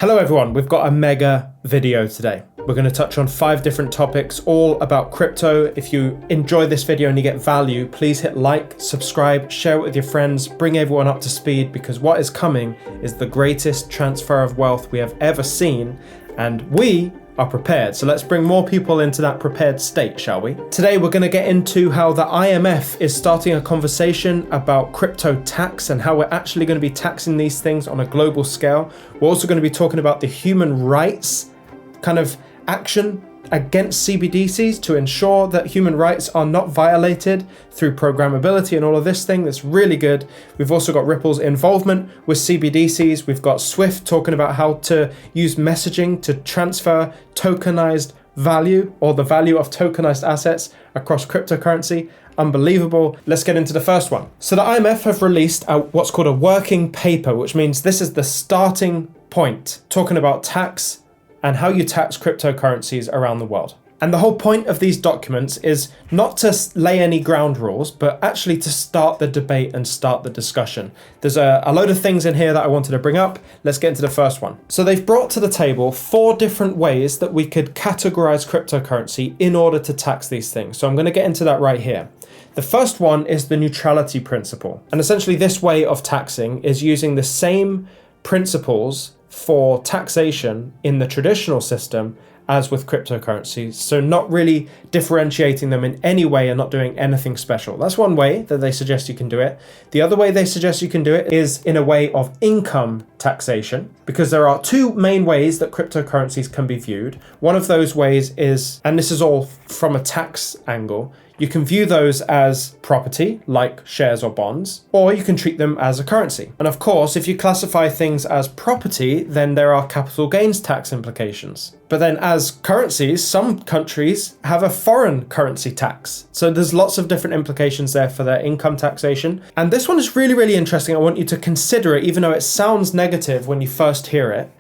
Hello everyone, we've got a mega video today. We're going to touch on 5 different topics, all about crypto. If you enjoy this video and you get value, please hit like, subscribe, share it with your friends, bring everyone up to speed, because what is coming is the greatest transfer of wealth we have ever seen, and we are prepared. So let's bring more people into that prepared state, shall we? Today we're going to get into how the IMF is starting a conversation about crypto tax and how we're actually going to be taxing these things on a global scale. We're also going to be talking about the human rights kind of action against CBDCs to ensure that human rights are not violated through programmability and all of this thing. That's really good. We've also got Ripple's involvement with CBDCs. We've got Swift talking about how to use messaging to transfer tokenized value, or the value of tokenized assets across cryptocurrency. Unbelievable. Let's get into the first one. So the IMF have released what's called a working paper, which means this is the starting point, talking about tax and how you tax cryptocurrencies around the world. And the whole point of these documents is not to lay any ground rules, but actually to start the debate and start the discussion. There's a load of things in here that I wanted to bring up. Let's get into the first one. So they've brought to the table 4 different ways that we could categorize cryptocurrency in order to tax these things. So I'm going to get into that right here. The first one is the neutrality principle. And essentially this way of taxing is using the same principles for taxation in the traditional system as with cryptocurrencies, so not really differentiating them in any way and not doing anything special. That's one way that they suggest you can do it. The other way they suggest you can do it is in a way of income taxation, because there are 2 main ways that cryptocurrencies can be viewed. One of those ways is, and this is all from a tax angle, you can view those as property, like shares or bonds, or you can treat them as a currency. And of course, if you classify things as property, then there are capital gains tax implications. But then as currencies, some countries have a foreign currency tax. So there's lots of different implications there for their income taxation. And this one is really, really interesting. I want you to consider it, even though it sounds negative when you first hear it.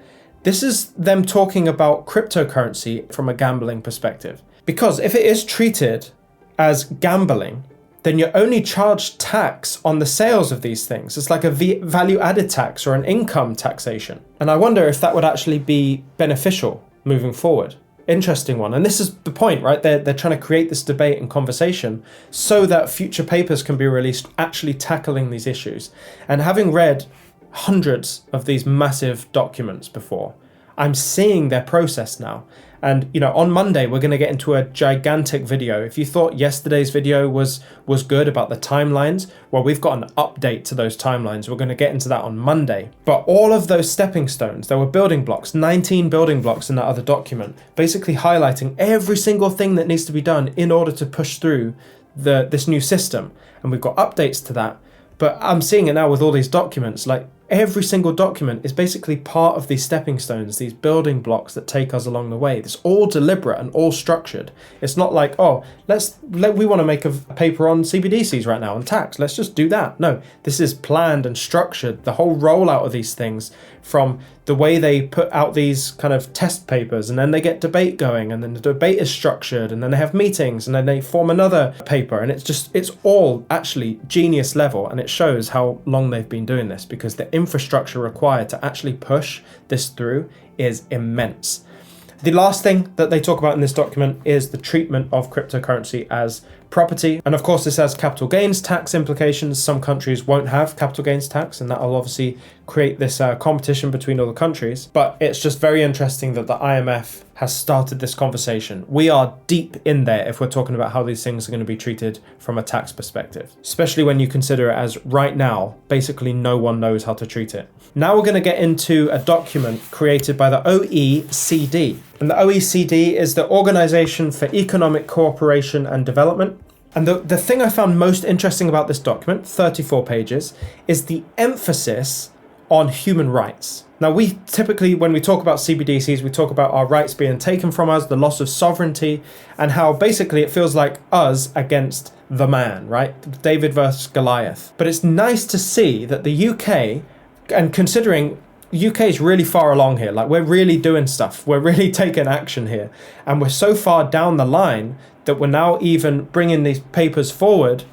This is them talking about cryptocurrency from a gambling perspective. Because if it is treated as gambling, then you're only charged tax on the sales of these things. It's like a value added tax or an income taxation. And I wonder if that would actually be beneficial moving forward. Interesting one. And this is the point, right? They're trying to create this debate and conversation so that future papers can be released actually tackling these issues. And having read hundreds of these massive documents before, I'm seeing their process now. And, you know, on Monday, we're going to get into a gigantic video. If you thought yesterday's video was good about the timelines, well, we've got an update to those timelines. We're going to get into that on Monday. But all of those stepping stones, there were building blocks, 19 building blocks in that other document, basically highlighting every single thing that needs to be done in order to push through this new system. And we've got updates to that. But I'm seeing it now with all these documents, like every single document is basically part of these stepping stones, these building blocks that take us along the way. It's all deliberate and all structured. It's not like, oh, we want to make a paper on CBDCs right now and tax. Let's just do that. No, this is planned and structured. The whole rollout of these things, from the way they put out these kind of test papers, and then they get debate going, and then the debate is structured, and then they have meetings, and then they form another paper, and it's all actually genius level, and it shows how long they've been doing this, because the infrastructure required to actually push this through is immense. The last thing that they talk about in this document is the treatment of cryptocurrency as property. And of course, this has capital gains tax implications. Some countries won't have capital gains tax, and that will obviously create this competition between all the countries. But it's just very interesting that the IMF has started this conversation. We are deep in there if we're talking about how these things are going to be treated from a tax perspective, especially when you consider it as right now, basically no one knows how to treat it. Now we're going to get into a document created by the OECD. And the OECD is the Organization for Economic Cooperation and Development. And the thing I found most interesting about this document, 34 pages, is the emphasis on human rights. Now, we typically, when we talk about CBDCs, we talk about our rights being taken from us, the loss of sovereignty, and how basically it feels like us against the man, right? David versus Goliath. But it's nice to see that the UK, and considering UK is really far along here, like we're really doing stuff, we're really taking action here, and we're so far down the line that we're now even bringing these papers forward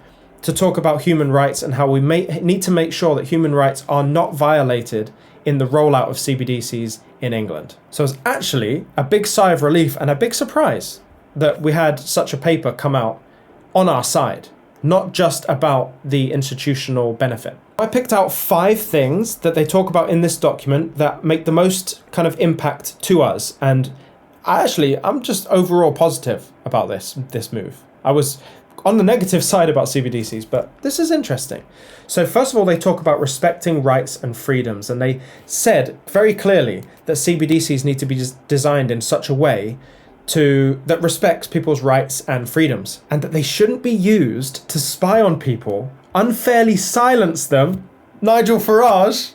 to talk about human rights and how we need to make sure that human rights are not violated in the rollout of CBDCs in England. So it's actually a big sigh of relief and a big surprise that we had such a paper come out on our side, not just about the institutional benefit. I picked out 5 things that they talk about in this document that make the most kind of impact to us. And I'm just overall positive about this move. I was on the negative side about CBDCs, but this is interesting. So first of all, they talk about respecting rights and freedoms. And they said very clearly that CBDCs need to be designed in such a way that respects people's rights and freedoms, and that they shouldn't be used to spy on people, unfairly silence them. Nigel Farage,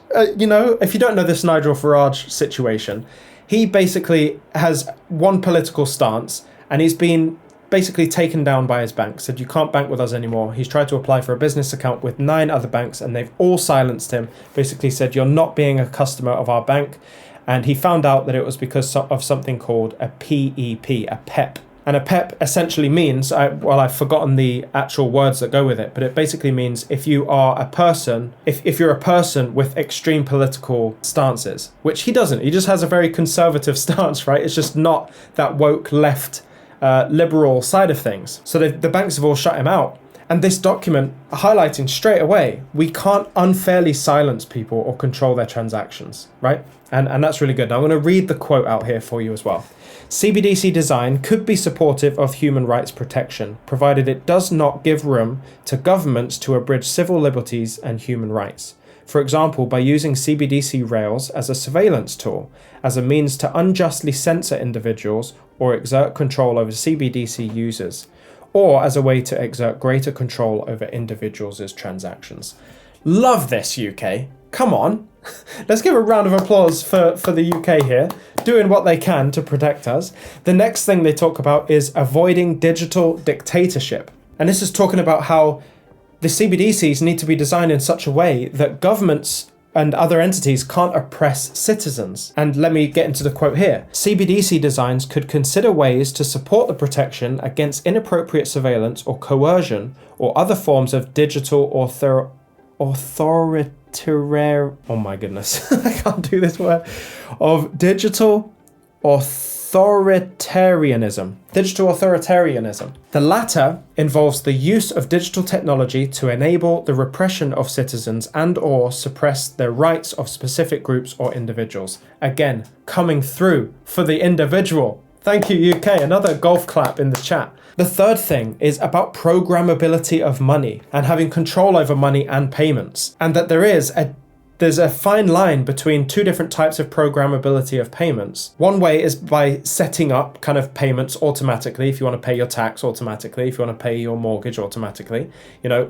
if you don't know this Nigel Farage situation, he basically has one political stance, and he's been basically taken down by his bank, said you can't bank with us anymore. He's tried to apply for a business account with 9 other banks, and they've all silenced him, basically said you're not being a customer of our bank. And he found out that it was because of something called a PEP, a PEP. And a PEP essentially means, I've forgotten the actual words that go with it, but it basically means if you are a person, if you're a person with extreme political stances, which he doesn't, he just has a very conservative stance, right? It's just not that woke left liberal side of things. So the banks have all shut him out. And this document highlighting straight away, we can't unfairly silence people or control their transactions, right? And that's really good. Now I'm going to read the quote out here for you as well. CBDC design could be supportive of human rights protection, provided it does not give room to governments to abridge civil liberties and human rights. For example, by using CBDC rails as a surveillance tool, as a means to unjustly censor individuals or exert control over CBDC users, or as a way to exert greater control over individuals' transactions. Love this, UK. Come on. Let's give a round of applause for the UK here, doing what they can to protect us. The next thing they talk about is avoiding digital dictatorship. And this is talking about how the CBDCs need to be designed in such a way that governments and other entities can't oppress citizens. And let me get into the quote here. CBDC designs could consider ways to support the protection against inappropriate surveillance or coercion or other forms of digital authoritarian, oh my goodness, I can't do this word, of digital authoritarianism. The latter involves the use of digital technology to enable the repression of citizens and or suppress their rights of specific groups or individuals. Again, coming through for the individual. Thank you, UK. Another golf clap in the chat. The third thing is about programmability of money and having control over money and payments, and that there's a fine line between 2 different types of programmability of payments. One way is by setting up kind of payments automatically. If you want to pay your tax automatically, if you want to pay your mortgage automatically,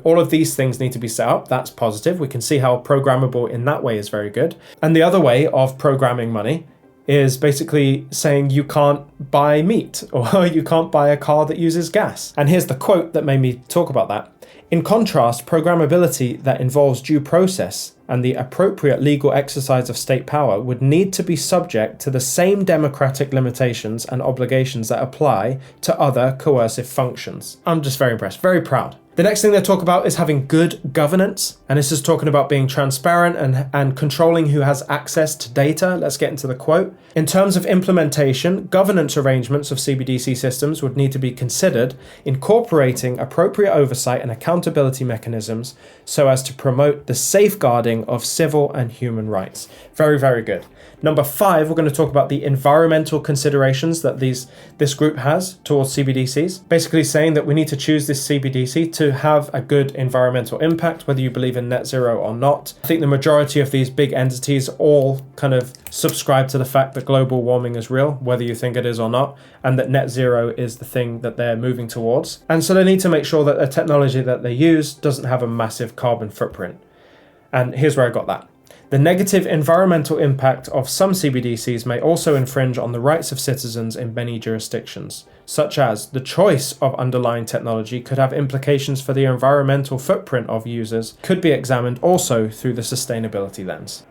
all of these things need to be set up. That's positive. We can see how programmable in that way is very good. And the other way of programming money is basically saying you can't buy meat or you can't buy a car that uses gas. And here's the quote that made me talk about that. In contrast, programmability that involves due process and the appropriate legal exercise of state power would need to be subject to the same democratic limitations and obligations that apply to other coercive functions. I'm just very impressed, very proud. The next thing they talk about is having good governance, and this is talking about being transparent and controlling who has access to data. Let's get into the quote. In terms of implementation, governance arrangements of CBDC systems would need to be considered, incorporating appropriate oversight and accountability mechanisms so as to promote the safeguarding of civil and human rights. Very, very good. Number 5, we're going to talk about the environmental considerations that this group has towards CBDCs. Basically saying that we need to choose this CBDC to have a good environmental impact, whether you believe in net zero or not. I think the majority of these big entities all kind of subscribe to the fact that global warming is real, whether you think it is or not, and that net zero is the thing that they're moving towards. And so they need to make sure that the technology that they use doesn't have a massive carbon footprint. And here's where I got that. The negative environmental impact of some CBDCs may also infringe on the rights of citizens in many jurisdictions, such as the choice of underlying technology could have implications for the environmental footprint of users, could be examined also through the sustainability lens.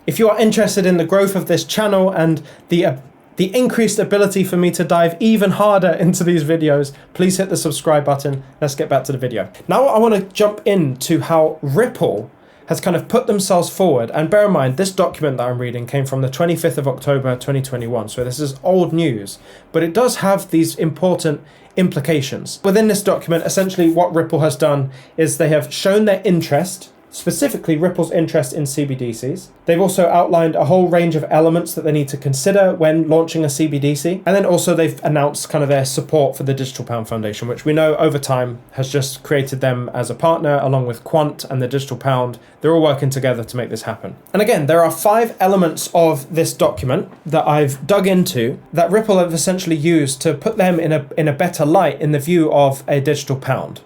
If you are interested in the growth of this channel and the increased ability for me to dive even harder into these videos, please hit the subscribe button. Let's get back to the video. Now I want to jump into how Ripple has kind of put themselves forward. And bear in mind, this document that I'm reading came from the 25th of October, 2021. So this is old news, but it does have these important implications. Within this document, essentially what Ripple has done is they have shown their interest, specifically Ripple's interest in CBDCs. They've also outlined a whole range of elements that they need to consider when launching a CBDC. And then also they've announced kind of their support for the Digital Pound Foundation, which we know over time has just created them as a partner along with Quant and the Digital Pound. They're all working together to make this happen. And again, there are 5 elements of this document that I've dug into that Ripple have essentially used to put them in a better light in the view of a digital pound.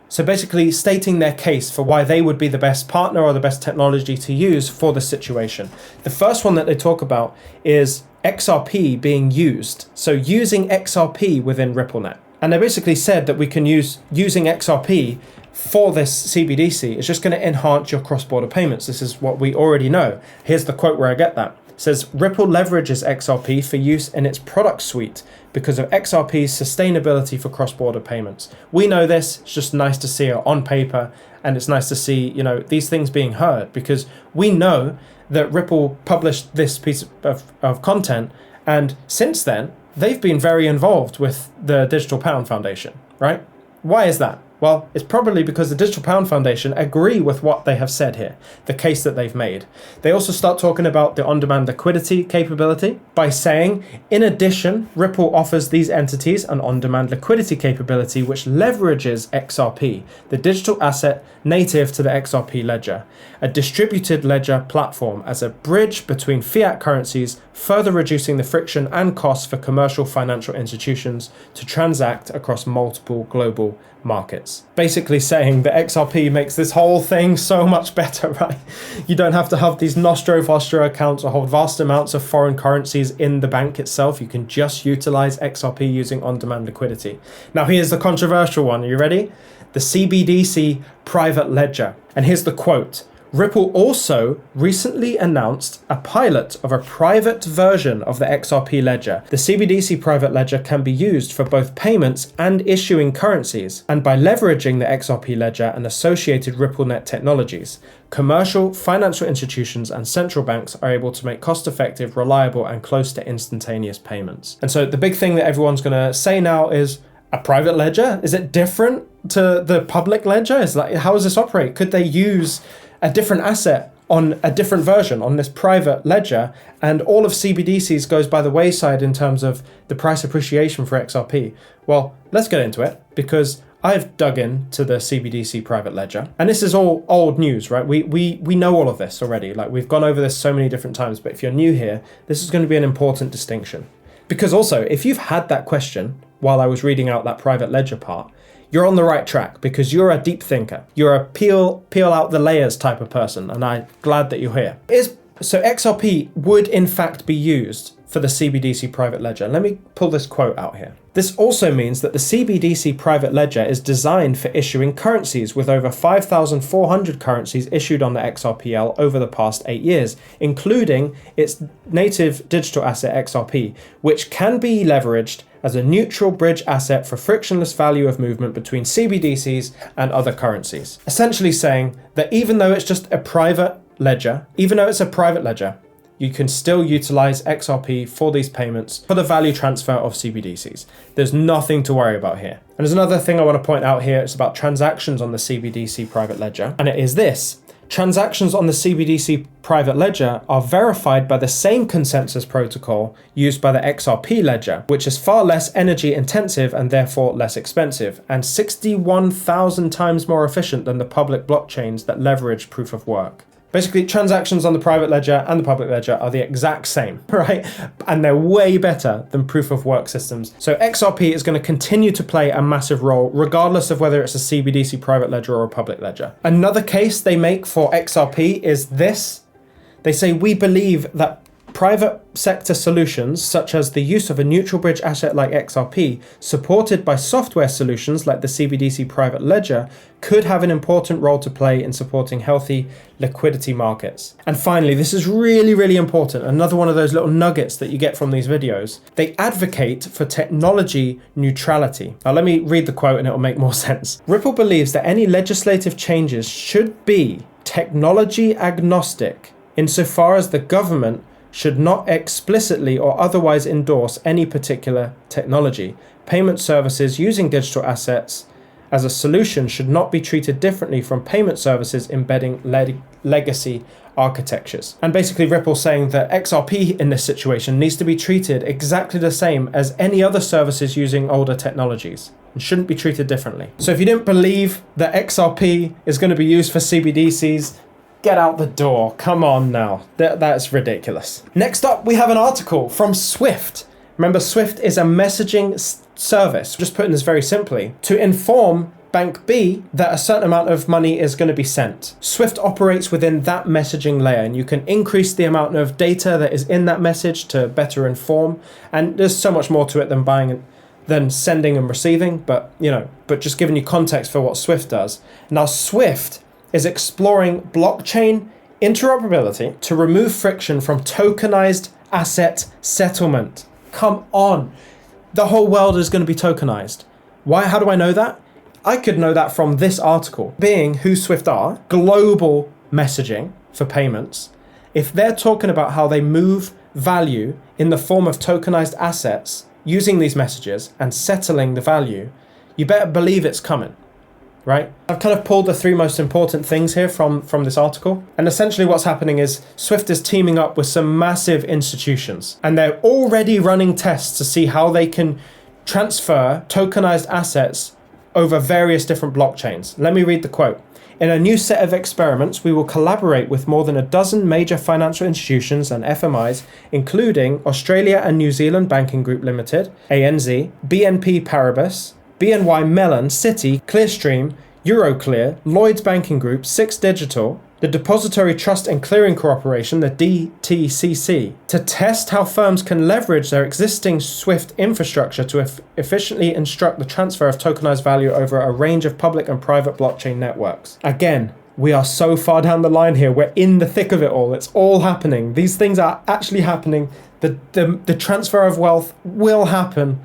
So basically stating their case for why they would be the best partner or the best technology to use for the situation. The first one that they talk about is XRP being used. So using XRP within RippleNet. And they basically said that we can using XRP for this CBDC is just going to enhance your cross-border payments. This is what we already know. Here's the quote where I get that. It says, Ripple leverages XRP for use in its product suite because of XRP's sustainability for cross-border payments. We know this, it's just nice to see it on paper, and it's nice to see, these things being heard, because we know that Ripple published this piece of content, and since then, they've been very involved with the Digital Pound Foundation, right? Why is that? Well, it's probably because the Digital Pound Foundation agree with what they have said here, the case that they've made. They also start talking about the on-demand liquidity capability by saying, in addition, Ripple offers these entities an on-demand liquidity capability which leverages XRP, the digital asset native to the XRP ledger, a distributed ledger platform as a bridge between fiat currencies, further reducing the friction and costs for commercial financial institutions to transact across multiple global markets. Basically saying that XRP makes this whole thing so much better, right? You don't have to have these nostro accounts or hold vast amounts of foreign currencies in the bank itself. You can just utilize XRP using on-demand liquidity. Now here's the controversial one. Are you ready? The CBDC private ledger. And here's the quote. Ripple also recently announced a pilot of a private version of the XRP ledger. The CBDC private ledger can be used for both payments and issuing currencies, and by leveraging the XRP ledger and associated RippleNet technologies, commercial, financial institutions and central banks are able to make cost-effective, reliable, and close to instantaneous payments. And so the big thing that everyone's going to say now is, a private ledger? Is it different to the public ledger? It's like, how does this operate? Could they use a different asset on a different version on this private ledger, and all of CBDCs goes by the wayside in terms of the price appreciation for XRP? Well, let's get into it, because I've dug into the CBDC private ledger, and this is all old news, right? We know all of this already. Like, we've gone over this so many different times, but if you're new here, this is going to be an important distinction. Because also, if you've had that question while I was reading out that private ledger part, you're on the right track, because you're a deep thinker. You're a peel out the layers type of person, and I'm glad that you're here. So XRP would in fact be used for the CBDC private ledger. Let me pull this quote out here. This also means that the CBDC private ledger is designed for issuing currencies, with over 5,400 currencies issued on the XRPL over the past 8 years, including its native digital asset XRP, which can be leveraged as a neutral bridge asset for frictionless value of movement between CBDCs and other currencies. Essentially saying that even though it's just a private ledger, you can still utilize XRP for these payments for the value transfer of CBDCs. There's nothing to worry about here. And there's another thing I want to point out here. It's about transactions on the CBDC private ledger. And it is this. Transactions on the CBDC private ledger are verified by the same consensus protocol used by the XRP ledger, which is far less energy intensive and therefore less expensive, and 61,000 times more efficient than the public blockchains that leverage proof of work. Basically, transactions on the private ledger and the public ledger are the exact same, right? And they're way better than proof of work systems. So XRP is going to continue to play a massive role, regardless of whether it's a CBDC private ledger or a public ledger. Another case they make for XRP is this. They say, we believe that private sector solutions, such as the use of a neutral bridge asset like XRP, supported by software solutions like the CBDC private ledger, could have an important role to play in supporting healthy liquidity markets. And finally, this is really, really important. Another one of those little nuggets that you get from these videos. They advocate for technology neutrality. Now, let me read the quote and it will make more sense. Ripple believes that any legislative changes should be technology agnostic, insofar as the government should not explicitly or otherwise endorse any particular technology. Payment services using digital assets as a solution should not be treated differently from payment services embedding legacy architectures. And basically Ripple saying that XRP in this situation needs to be treated exactly the same as any other services using older technologies and shouldn't be treated differently. So if you didn't believe that XRP is going to be used for CBDCs, get out the door. Come on now. That's ridiculous. Next up, we have an article from Swift. Remember, Swift is a messaging service, just putting this very simply, to inform Bank B that a certain amount of money is going to be sent. Swift operates within that messaging layer, and you can increase the amount of data that is in that message to better inform. And there's so much more to it than sending and receiving, but just giving you context for what Swift does. Now, Swift is exploring blockchain interoperability to remove friction from tokenized asset settlement. Come on. The whole world is going to be tokenized. Why? How do I know that? I could know that from this article. Being who Swift are, global messaging for payments, if they're talking about how they move value in the form of tokenized assets using these messages and settling the value, you better believe it's coming, right? I've kind of pulled the three most important things here from this article. And essentially what's happening is Swift is teaming up with some massive institutions, and they're already running tests to see how they can transfer tokenized assets over various different blockchains. Let me read the quote. In a new set of experiments, we will collaborate with more than a dozen major financial institutions and FMIs, including Australia and New Zealand Banking Group Limited, ANZ, BNP Paribas, BNY Mellon, Citi, Clearstream, Euroclear, Lloyds Banking Group, Six Digital, the Depository Trust and Clearing Corporation, the DTCC, to test how firms can leverage their existing Swift infrastructure to efficiently instruct the transfer of tokenized value over a range of public and private blockchain networks. Again, we are so far down the line here. We're in the thick of it all. It's all happening. These things are actually happening. The transfer of wealth will happen.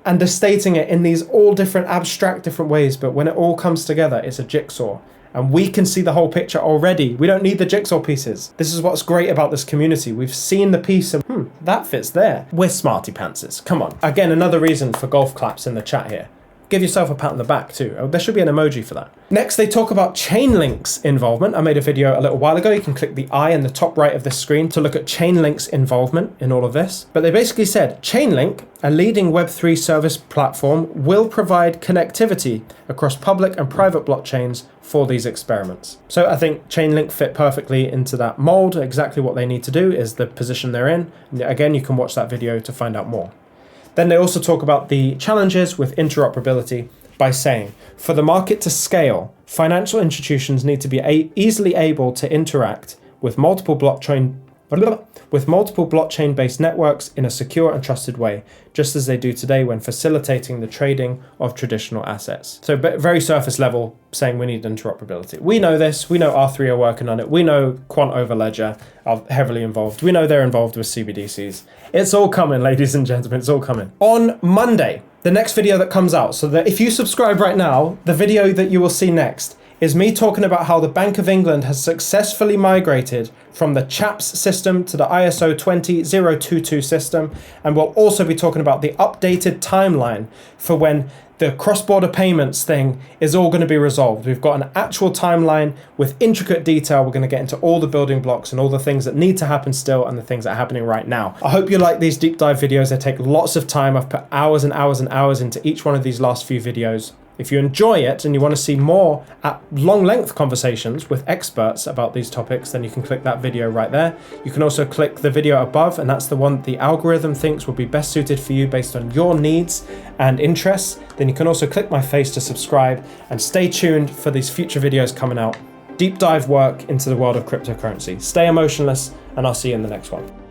And they're stating it in these all different abstract different ways. But when it all comes together, it's a jigsaw. And we can see the whole picture already. We don't need the jigsaw pieces. This is what's great about this community. We've seen the piece and that fits there. We're smarty pantsers. Come on. Again, another reason for golf claps in the chat here. Give yourself a pat on the back too. Oh, there should be an emoji for that. Next, they talk about Chainlink's involvement. I made a video a little while ago. You can click the eye in the top right of the screen to look at Chainlink's involvement in all of this. But they basically said, Chainlink, a leading Web3 service platform, will provide connectivity across public and private blockchains for these experiments. So I think Chainlink fit perfectly into that mold. Exactly what they need to do is the position they're in. And again, you can watch that video to find out more. Then they also talk about the challenges with interoperability by saying, for the market to scale, financial institutions need to be easily able to interact with multiple blockchain-based networks in a secure and trusted way, just as they do today when facilitating the trading of traditional assets. So very surface level, saying we need interoperability. We know this. We know R3 are working on it. We know Quant Overledger are heavily involved. We know they're involved with CBDCs. It's all coming, ladies and gentlemen. It's all coming. On Monday, the next video that comes out, so that if you subscribe right now, the video that you will see next is me talking about how the Bank of England has successfully migrated from the CHAPS system to the ISO 20022 system. And we'll also be talking about the updated timeline for when the cross-border payments thing is all going to be resolved. We've got an actual timeline with intricate detail. We're going to get into all the building blocks and all the things that need to happen still and the things that are happening right now. I hope you like these deep dive videos. They take lots of time. I've put hours and hours and hours into each one of these last few videos. If you enjoy it and you want to see more at long length conversations with experts about these topics, then you can click that video right there. You can also click the video above, and that's the one the algorithm thinks will be best suited for you based on your needs and interests. Then you can also click my face to subscribe and stay tuned for these future videos coming out. Deep dive work into the world of cryptocurrency. Stay emotionless, and I'll see you in the next one.